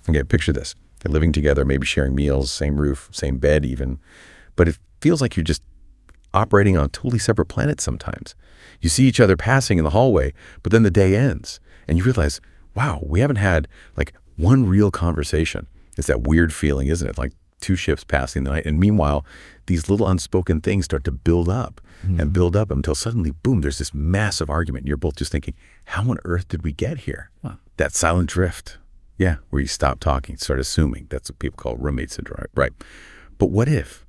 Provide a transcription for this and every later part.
Okay, picture this. You're living together, maybe sharing meals, same roof, same bed even, but it feels like you're just operating on totally separate planets sometimes. You see each other passing in the hallway, but then the day ends and you realize, wow, we haven't had like one real conversation. It's that weird feeling, isn't it? Like two ships passing the night. And meanwhile, these little unspoken things start to build up and build up until suddenly, boom, there's this massive argument. And you're both just thinking, how on earth did we get here? Huh. That silent drift. Yeah, where you stop talking, start assuming. That's what people call roommate syndrome, right? But what if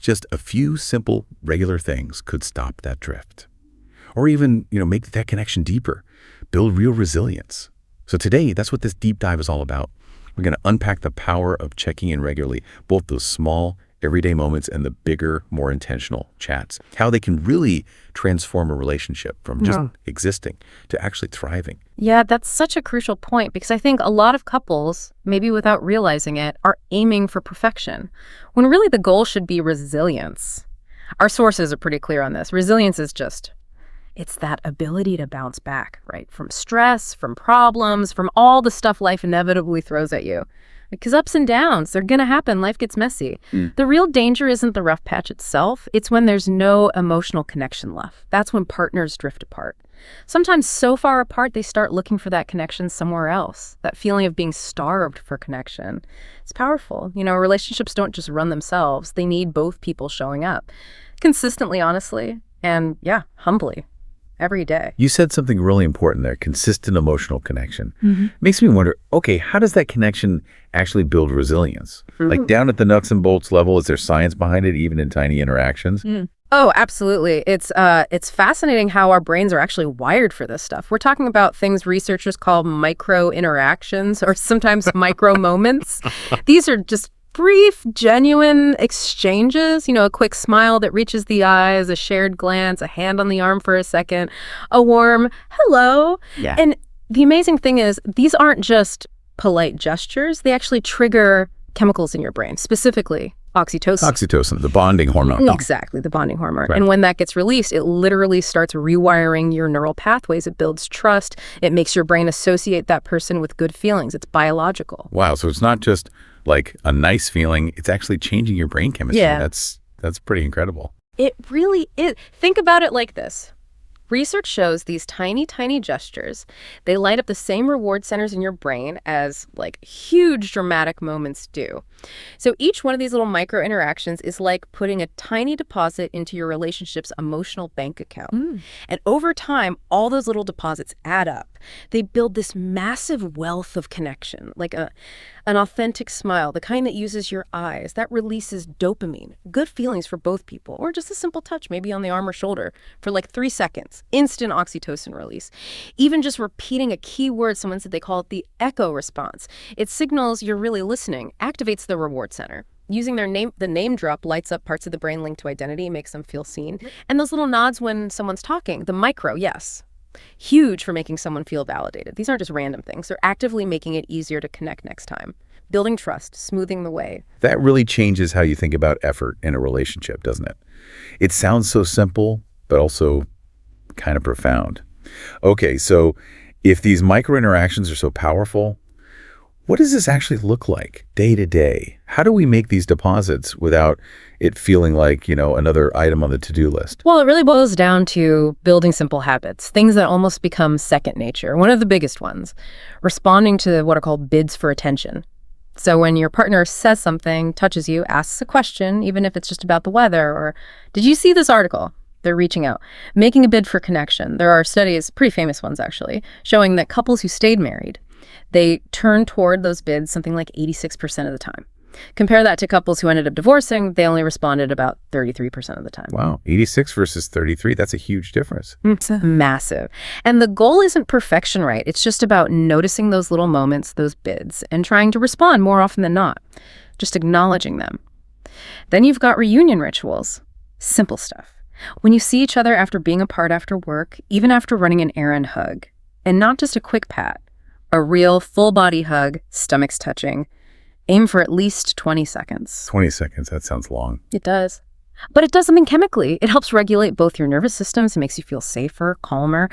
just a few simple, regular things could stop that drift? Or even, make that connection deeper, build real resilience. So today, that's what this deep dive is all about. We're going to unpack the power of checking in regularly, both those small, everyday moments and the bigger, more intentional chats, how they can really transform a relationship from just existing to actually thriving. Yeah, that's such a crucial point because I think a lot of couples, maybe without realizing it, are aiming for perfection, when really the goal should be resilience. Our sources are pretty clear on this. Resilience is it's that ability to bounce back, right? From stress, from problems, from all the stuff life inevitably throws at you. Because ups and downs, they're going to happen. Life gets messy. The real danger isn't the rough patch itself. It's when there's no emotional connection left. That's when partners drift apart. Sometimes so far apart, they start looking for that connection somewhere else. That feeling of being starved for connection. It's powerful. Relationships don't just run themselves. They need both people showing up consistently, honestly, and humbly. Every day. You said something really important there, consistent emotional connection. Makes me wonder, okay, how does that connection actually build resilience? Like down at the nuts and bolts level, is there science behind it, even in tiny interactions? Oh, absolutely. It's fascinating how our brains are actually wired for this stuff. We're talking about things researchers call micro interactions or sometimes micro moments. These are just brief, genuine exchanges, a quick smile that reaches the eyes, a shared glance, a hand on the arm for a second, a warm hello. Yeah. And the amazing thing is these aren't just polite gestures. They actually trigger chemicals in your brain, specifically oxytocin. Oxytocin, the bonding hormone. Exactly, the bonding hormone. Right. And when that gets released, it literally starts rewiring your neural pathways. It builds trust. It makes your brain associate that person with good feelings. It's biological. Wow, so it's not just like a nice feeling, it's actually changing your brain chemistry. Yeah. That's pretty incredible. It really is. Think about it like this. Research shows these tiny, tiny gestures, they light up the same reward centers in your brain as like huge dramatic moments do. So each one of these little micro interactions is like putting a tiny deposit into your relationship's emotional bank account. And over time, all those little deposits add up. They build this massive wealth of connection, like an authentic smile, the kind that uses your eyes, that releases dopamine, good feelings for both people, or just a simple touch, maybe on the arm or shoulder for like 3 seconds, instant oxytocin release. Even just repeating a key word, someone said they call it the echo response. It signals you're really listening, activates the reward center. Using the name drop lights up parts of the brain linked to identity, makes them feel seen. And those little nods when someone's talking, the micro, yes. Huge for making someone feel validated. These aren't just random things. They're actively making it easier to connect next time. Building trust, smoothing the way. That really changes how you think about effort in a relationship, doesn't it? It sounds so simple, but also kind of profound. Okay, so if these micro interactions are so powerful, what does this actually look like day to day? How do we make these deposits without it feeling like, another item on the to-do list? Well, it really boils down to building simple habits, things that almost become second nature. One of the biggest ones, responding to what are called bids for attention. So when your partner says something, touches you, asks a question, even if it's just about the weather, or did you see this article? They're reaching out, making a bid for connection. There are studies, pretty famous ones actually, showing that couples who stayed married, they turned toward those bids something like 86% of the time. Compare that to couples who ended up divorcing, they only responded about 33% of the time. Wow, 86 versus 33, that's a huge difference. It's massive. And the goal isn't perfection, right? It's just about noticing those little moments, those bids, and trying to respond more often than not, just acknowledging them. Then you've got reunion rituals, simple stuff. When you see each other after being apart after work, even after running an errand, hug, and not just a quick pat, a real full-body hug, stomachs touching. Aim for at least 20 seconds. 20 seconds, that sounds long. It does. But it does something chemically. It helps regulate both your nervous systems. It makes you feel safer, calmer.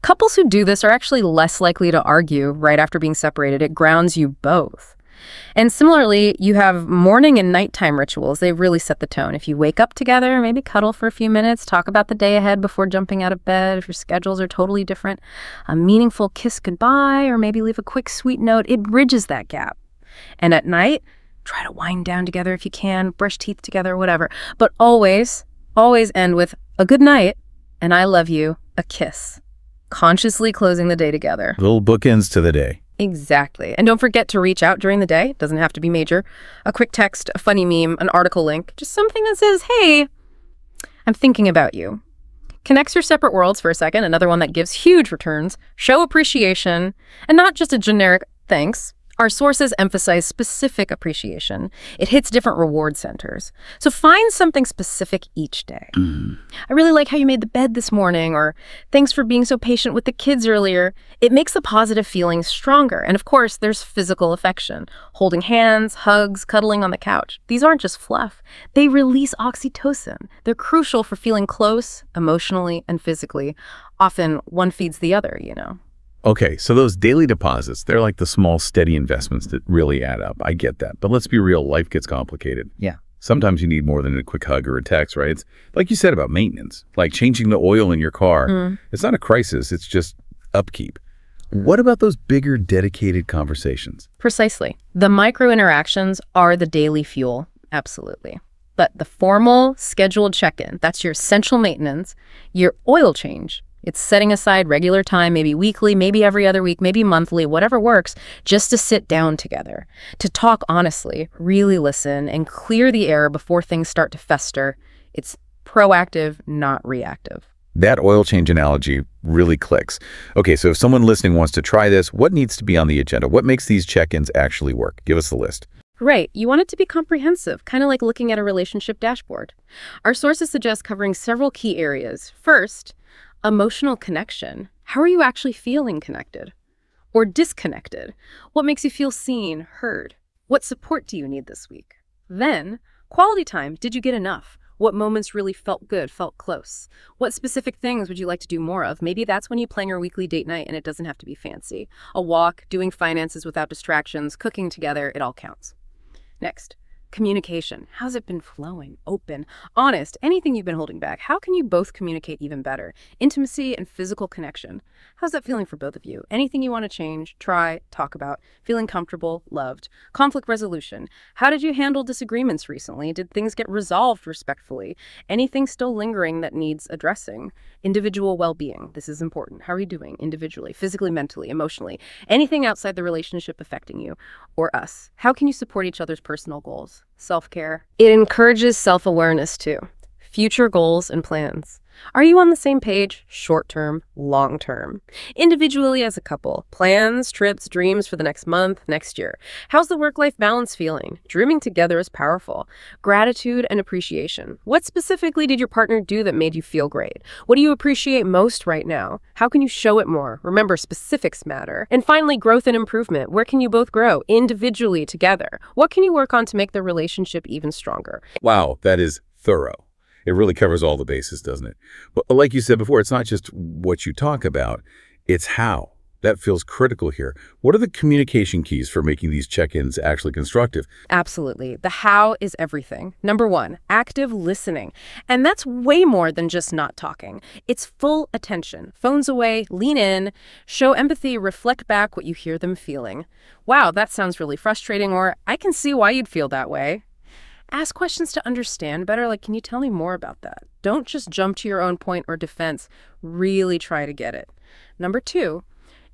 Couples who do this are actually less likely to argue right after being separated. It grounds you both. And similarly, you have morning and nighttime rituals. They really set the tone. If you wake up together, maybe cuddle for a few minutes, talk about the day ahead before jumping out of bed. If your schedules are totally different, a meaningful kiss goodbye, or maybe leave a quick sweet note. It bridges that gap. And at night, try to wind down together if you can, brush teeth together, whatever. But always, always end with a good night, and I love you, a kiss. Consciously closing the day together. Little bookends to the day. Exactly. And don't forget to reach out during the day. It doesn't have to be major. A quick text, a funny meme, an article link, just something that says, hey, I'm thinking about you. Connects your separate worlds for a second, another one that gives huge returns, show appreciation, and not just a generic thanks. Our sources emphasize specific appreciation. It hits different reward centers. So find something specific each day. I really like how you made the bed this morning, or thanks for being so patient with the kids earlier. It makes the positive feelings stronger. And of course, there's physical affection. Holding hands, hugs, cuddling on the couch. These aren't just fluff. They release oxytocin. They're crucial for feeling close, emotionally and physically. Often one feeds the other, you know. Okay, so those daily deposits, they're like the small, steady investments that really add up. I get that. But let's be real, life gets complicated. Yeah. Sometimes you need more than a quick hug or a text, right? It's like you said about maintenance, like changing the oil in your car. It's not a crisis, it's just upkeep. What about those bigger, dedicated conversations? Precisely. The micro interactions are the daily fuel. Absolutely. But the formal, scheduled check-in, that's your essential maintenance, your oil change. It's setting aside regular time, maybe weekly, maybe every other week, maybe monthly, whatever works, just to sit down together, to talk honestly, really listen, and clear the air before things start to fester. It's proactive, not reactive. That oil change analogy really clicks. Okay, so if someone listening wants to try this, what needs to be on the agenda? What makes these check-ins actually work? Give us the list. Right. You want it to be comprehensive, kind of like looking at a relationship dashboard. Our sources suggest covering several key areas. First, emotional connection. How are you actually feeling connected? Or disconnected? What makes you feel seen, heard? What support do you need this week? Then, quality time. Did you get enough? What moments really felt good, felt close? What specific things would you like to do more of? Maybe that's when you plan your weekly date night and it doesn't have to be fancy. A walk, doing finances without distractions, cooking together, it all counts. Next, communication. How's it been flowing? Open, honest, anything you've been holding back. How can you both communicate even better? Intimacy and physical connection. How's that feeling for both of you? Anything you want to change, try, talk about, feeling comfortable, loved. Conflict resolution. How did you handle disagreements recently? Did things get resolved respectfully? Anything still lingering that needs addressing? Individual well-being. This is important. How are you doing individually, physically, mentally, emotionally? Anything outside the relationship affecting you or us? How can you support each other's personal goals? Self-care. It encourages self-awareness too. Future goals and plans. Are you on the same page? Short-term, long-term. Individually as a couple. Plans, trips, dreams for the next month, next year. How's the work-life balance feeling? Dreaming together is powerful. Gratitude and appreciation. What specifically did your partner do that made you feel great? What do you appreciate most right now? How can you show it more? Remember, specifics matter. And finally, growth and improvement. Where can you both grow? Individually, together. What can you work on to make the relationship even stronger? Wow, that is thorough. It really covers all the bases, doesn't it? But like you said before, it's not just what you talk about, it's how. That feels critical here. What are the communication keys for making these check-ins actually constructive? Absolutely. The how is everything. Number one, active listening. And that's way more than just not talking. It's full attention. Phones away, lean in, show empathy, reflect back what you hear them feeling. Wow, that sounds really frustrating, or I can see why you'd feel that way. Ask questions to understand better, like, can you tell me more about that? Don't just jump to your own point or defense. Really try to get it. Number two,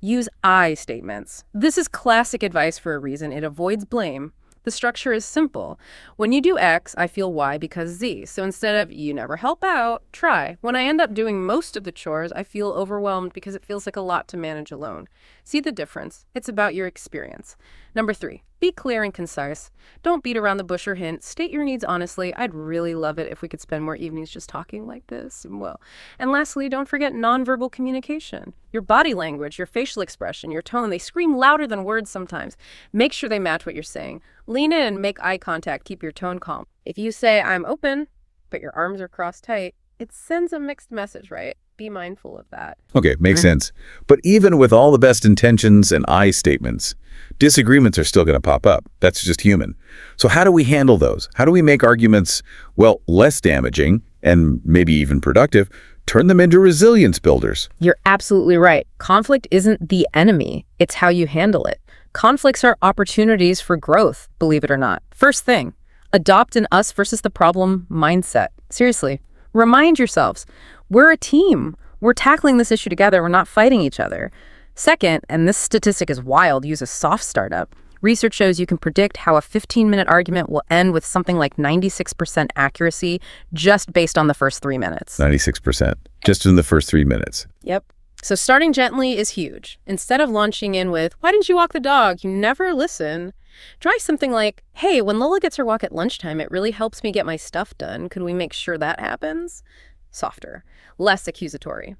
use I statements. This is classic advice for a reason. It avoids blame. The structure is simple. When you do X, I feel Y because Z. So instead of you never help out, try. When I end up doing most of the chores, I feel overwhelmed because it feels like a lot to manage alone. See the difference? It's about your experience. Number three, be clear and concise. Don't beat around the bush or hint. State your needs honestly. I'd really love it if we could spend more evenings just talking like this. Well, and lastly, don't forget nonverbal communication. Your body language, your facial expression, your tone, they scream louder than words sometimes. Make sure they match what you're saying. Lean in, make eye contact, keep your tone calm. If you say, I'm open, but your arms are crossed tight, it sends a mixed message, right? Be mindful of that. Okay, makes sense. But even with all the best intentions and I statements, disagreements are still going to pop up. That's just human. So how do we handle those? How do we make arguments, well, less damaging and maybe even productive, turn them into resilience builders? You're absolutely right. Conflict isn't the enemy. It's how you handle it. Conflicts are opportunities for growth, believe it or not. First thing, adopt an us versus the problem mindset. Seriously, remind yourselves, we're a team. We're tackling this issue together. We're not fighting each other. Second, and this statistic is wild, use a soft startup. Research shows you can predict how a 15-minute argument will end with something like 96% accuracy just based on the first 3 minutes. 96%, just in the first 3 minutes. Yep. So starting gently is huge. Instead of launching in with, why didn't you walk the dog? You never listen. Try something like, hey, when Lola gets her walk at lunchtime, it really helps me get my stuff done. Could we make sure that happens? Softer, less accusatory.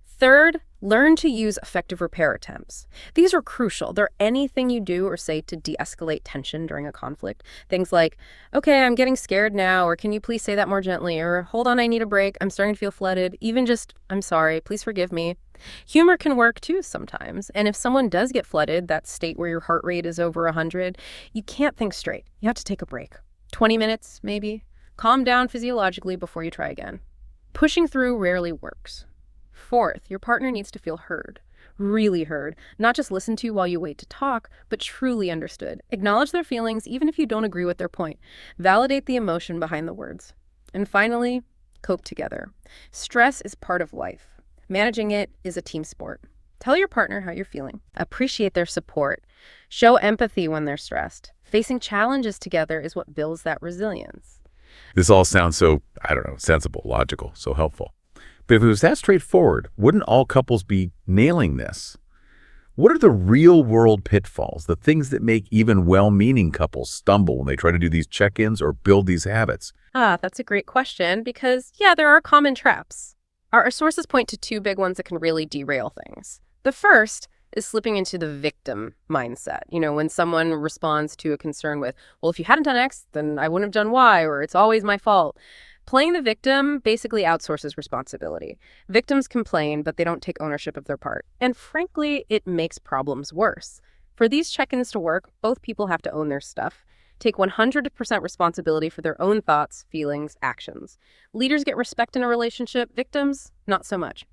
Third, learn to use effective repair attempts. These are crucial. They're anything you do or say to de-escalate tension during a conflict. Things like, okay, I'm getting scared now, or can you please say that more gently, or hold on, I need a break, I'm starting to feel flooded. Even just, I'm sorry, please forgive me. Humor can work too sometimes. And if someone does get flooded, that state where your heart rate is over 100, you can't think straight. You have to take a break. 20 minutes, maybe. Calm down physiologically before you try again. Pushing through rarely works. Fourth, your partner needs to feel heard, really heard, not just listened to while you wait to talk, but truly understood. Acknowledge their feelings even if you don't agree with their point. Validate the emotion behind the words. And finally, cope together. Stress is part of life. Managing it is a team sport. Tell your partner how you're feeling. Appreciate their support. Show empathy when they're stressed. Facing challenges together is what builds that resilience. This all sounds so, sensible, logical, so helpful. But if it was that straightforward, wouldn't all couples be nailing this? What are the real-world pitfalls, the things that make even well-meaning couples stumble when they try to do these check-ins or build these habits? That's a great question because, there are common traps. Our sources point to 2 big ones that can really derail things. The first is slipping into the victim mindset. When someone responds to a concern with, well, if you hadn't done X, then I wouldn't have done Y, or it's always my fault. Playing the victim basically outsources responsibility. Victims complain, but they don't take ownership of their part. And frankly, it makes problems worse. For these check-ins to work, both people have to own their stuff, take 100% responsibility for their own thoughts, feelings, actions. Leaders get respect in a relationship, victims, not so much.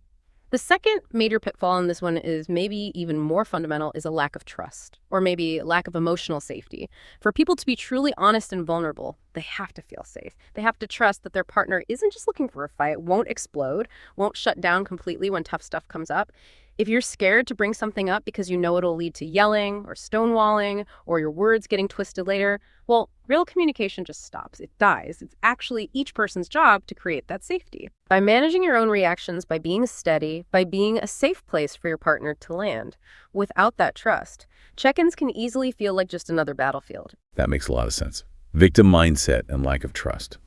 The second major pitfall in this one is maybe even more fundamental is a lack of trust, or maybe lack of emotional safety. For people to be truly honest and vulnerable, they have to feel safe. They have to trust that their partner isn't just looking for a fight, won't explode, won't shut down completely when tough stuff comes up. If you're scared to bring something up because you know it'll lead to yelling or stonewalling or your words getting twisted later, well, real communication just stops. It dies. It's actually each person's job to create that safety. By managing your own reactions, by being steady, by being a safe place for your partner to land, without that trust, check-ins can easily feel like just another battlefield. That makes a lot of sense. Victim mindset and lack of trust.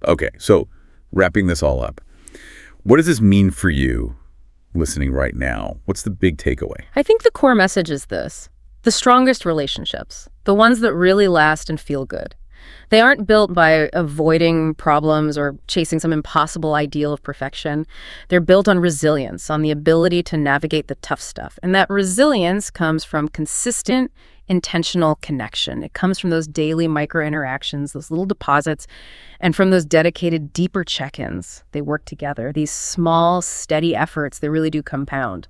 Okay, so wrapping this all up, what does this mean for you listening right now? What's the big takeaway? I think the core message is this. The strongest relationships, the ones that really last and feel good, they aren't built by avoiding problems or chasing some impossible ideal of perfection. They're built on resilience, on the ability to navigate the tough stuff. And that resilience comes from consistent, intentional connection. It comes from those daily micro interactions, those little deposits, and from those dedicated, deeper check-ins. They work together. These small, steady efforts, they really do compound,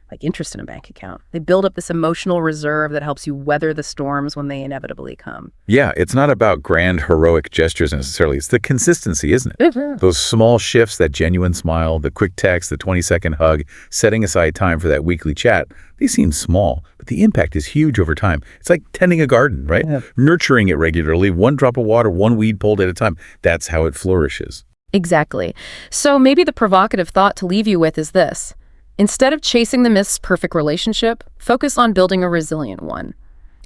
like interest in a bank account. They build up this emotional reserve that helps you weather the storms when they inevitably come. Yeah, it's not about grand, heroic gestures necessarily. It's the consistency, isn't it? Those small shifts, that genuine smile, the quick text, the 20-second hug, setting aside time for that weekly chat, they seem small, but the impact is huge over time. It's like tending a garden, right? Yeah. Nurturing it regularly, one drop of water, one weed pulled at a time. That's how it flourishes. Exactly. So maybe the provocative thought to leave you with is this. Instead of chasing the Miss Perfect relationship, focus on building a resilient one.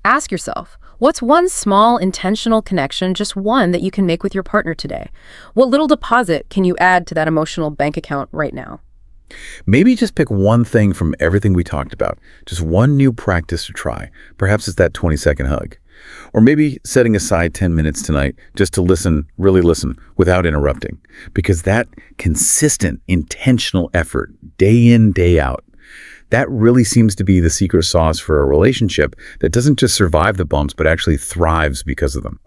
Ask yourself, what's one small, intentional connection, just one, that you can make with your partner today? What little deposit can you add to that emotional bank account right now? Maybe just pick one thing from everything we talked about, just one new practice to try. Perhaps it's that 20-second hug. Or maybe setting aside 10 minutes tonight just to listen, really listen, without interrupting. Because that consistent, intentional effort, day in, day out, that really seems to be the secret sauce for a relationship that doesn't just survive the bumps, but actually thrives because of them.